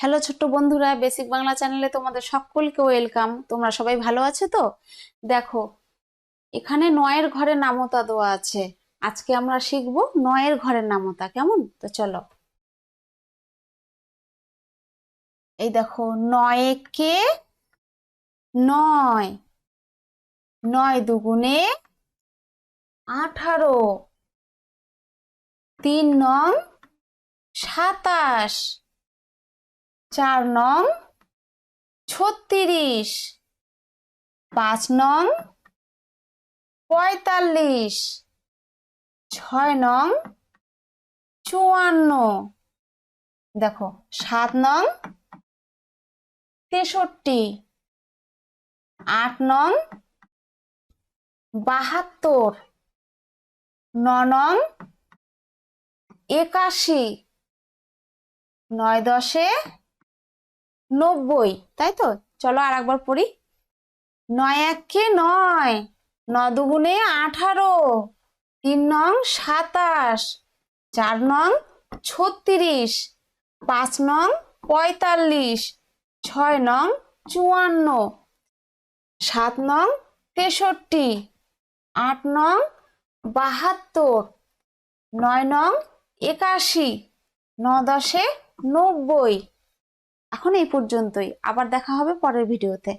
Hello ছোট্ট বন্ধুরা, basic Bangla চ্যানেলে তোমাদের সকলকে ওয়েলকাম। তোমরা সবাই ভালো আছো তো? দেখো, এখানে নয়ের ঘরের নামতা দেওয়া আছে। আজকে আমরা শিখবো নয়ের ঘরের নামতা। কেমন? তো চলো। এই দেখো, নয় একে নয়, নয় দুগুণে 18, 3 নং 27, 4 নং 36, 5 নং 45, 6 নং 54, দেখো 7 নং 63, 8 নং 72, 9 নং 81, 9 10 90। তাই তো? চলো আর একবার পড়ি। নয় একে নয়, ন দুগুণে 18, 3 নং 27, 4 নং 36, 5 নং 45, 6 নং 54, 7 নং 63, 8 নং 72, 9 নং 81, 9 10 90। এখন এই পর্যন্তই। আবার দেখা হবে পরের ভিডিওতে।